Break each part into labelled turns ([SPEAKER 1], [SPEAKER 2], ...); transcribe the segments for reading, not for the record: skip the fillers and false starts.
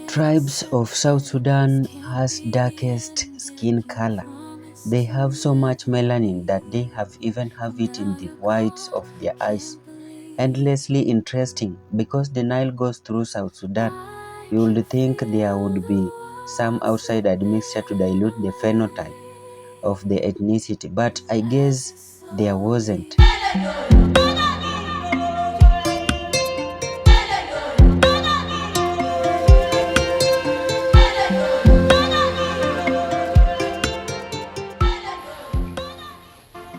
[SPEAKER 1] Tribes of South Sudan has darkest skin color. They have so much melanin that they even have it in the whites of their eyes. Endlessly interesting because the Nile goes through South Sudan. You would think there would be some outside admixture to dilute the phenotype of the ethnicity, but I guess there wasn't.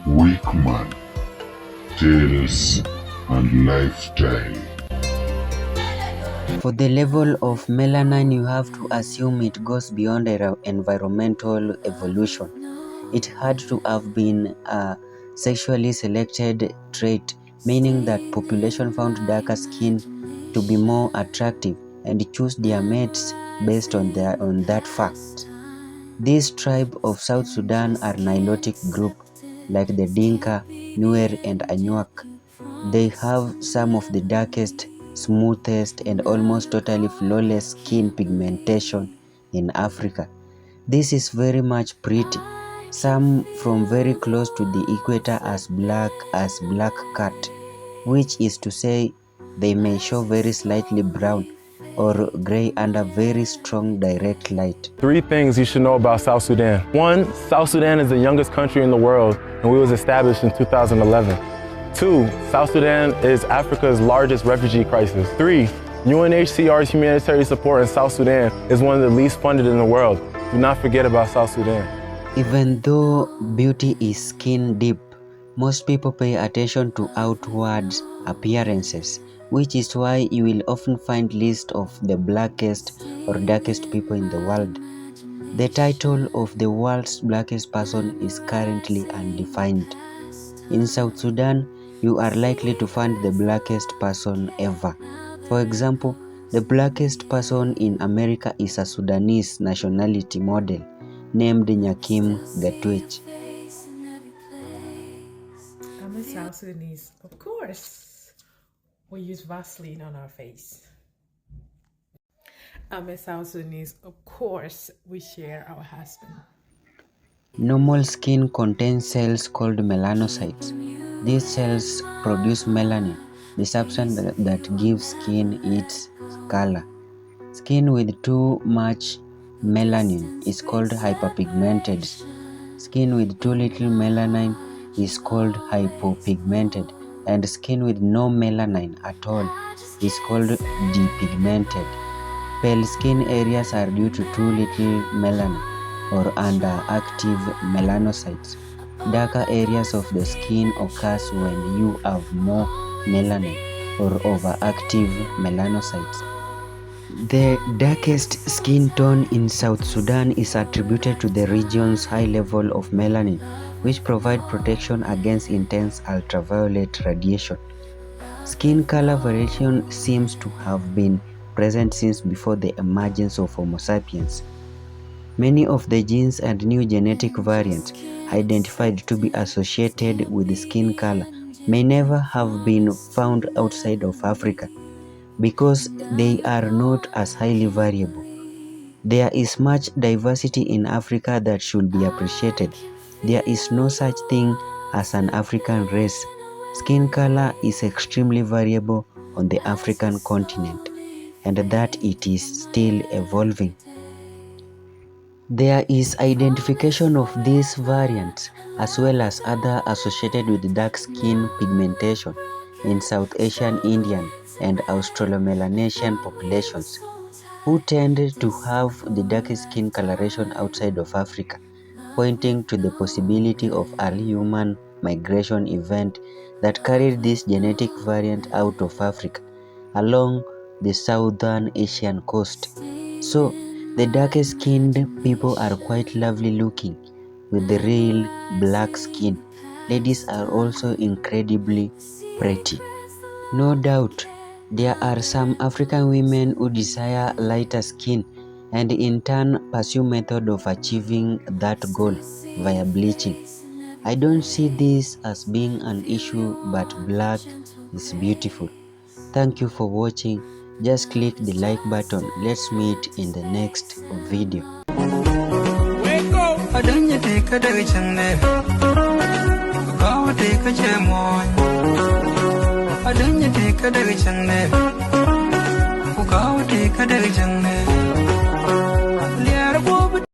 [SPEAKER 2] Wickman, Tales and Lifestyle.
[SPEAKER 1] For the level of melanin, you have to assume it goes beyond environmental evolution. It had to have been a sexually selected trait, meaning that population found darker skin to be more attractive and choose their mates based on that fact. This tribe of South Sudan are Nilotic group, like the Dinka, Nuer and Anuak. They have some of the darkest, smoothest and almost totally flawless skin pigmentation in Africa. This is very much pretty. Some from very close to the equator as black cat, which is to say they may show very slightly brown or gray under very strong direct light.
[SPEAKER 3] 3 things you should know about South Sudan. 1, South Sudan is the youngest country in the world and we was established in 2011. 2, South Sudan is Africa's largest refugee crisis. 3, UNHCR's humanitarian support in South Sudan is one of the least funded in the world. Do not forget about South Sudan.
[SPEAKER 1] Even though beauty is skin deep, most people pay attention to outward appearances, which is why you will often find lists of the blackest or darkest people in the world. The title of the world's blackest person is currently undefined. In South Sudan, you are likely to find the blackest person ever. For example, the blackest person in America is a Sudanese nationality model named Nyakim Gatwech.
[SPEAKER 4] I'm a South Sudanese, of course. We use Vaseline on our face. I'm a South Sudanese, of course. We share our husband.
[SPEAKER 1] Normal skin contains cells called melanocytes. These cells produce melanin, the substance that gives skin its color. Skin with too much melanin is called hyperpigmented. Skin with too little melanin is called hypopigmented, and skin with no melanin at all is called depigmented. Pale skin areas are due to too little melanin or underactive melanocytes. Darker areas of the skin occurs when you have more melanin or overactive melanocytes. The darkest skin tone in South Sudan is attributed to the region's high level of melanin, which provide protection against intense ultraviolet radiation. Skin color variation seems to have been present since before the emergence of Homo sapiens. Many of the genes and new genetic variants identified to be associated with skin color may never have been found outside of Africa, because they are not as highly variable. There is much diversity in Africa that should be appreciated. There is no such thing as an African race. Skin color is extremely variable on the African continent, and that it is still evolving. There is identification of these variants as well as other associated with dark skin pigmentation in South Asian Indian and Australo-Melanesian populations, who tend to have the darkest skin coloration outside of Africa, pointing to the possibility of early human migration event that carried this genetic variant out of Africa along the southern Asian coast. So, the darkest skinned people are quite lovely looking with the real black skin. Ladies are also incredibly pretty. No doubt, there are some African women who desire lighter skin and in turn pursue method of achieving that goal via bleaching. I don't see this as being an issue, but black is beautiful. Thank you for watching. Just click the like button. Let's meet in the next video.
[SPEAKER 5] Adanya te kada channe, ku kawo te kada channe.